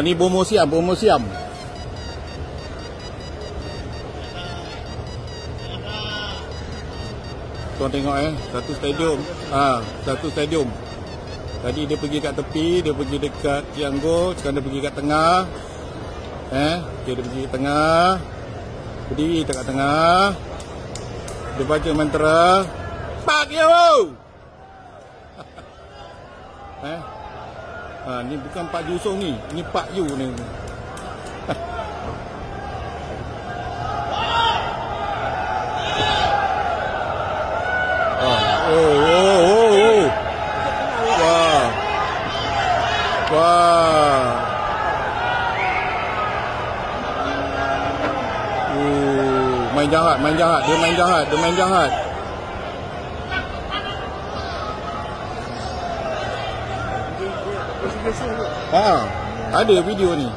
Ni Bomo Siam, Bomo Siam. Tuan tengok satu stadium. Satu stadium. Tadi dia pergi kat tepi, dia pergi dekat tiang gol, sekarang dia pergi kat tengah. Okay, dia pergi kat tengah. Berdiri dekat tengah. Dia baca mantra. Pak yo. Ni bukan Pak Jusung ni. Ni Pak Yu ni. Main jahat. Dia main jahat. Ada video ni.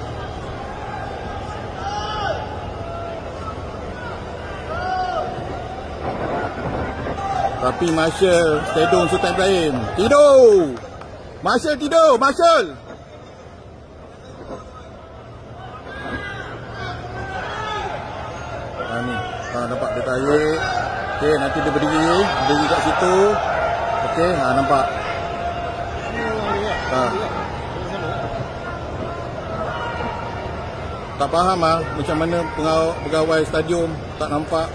Tapi Marshall Stadium Sultan Ibrahim tidur. Marshall tidur, Marshall. Ni. Nampak dia tarik. Okey, nanti dia berdiri kat situ. Okey, nampak. Tak faham macam mana pegawai stadium tak nampak.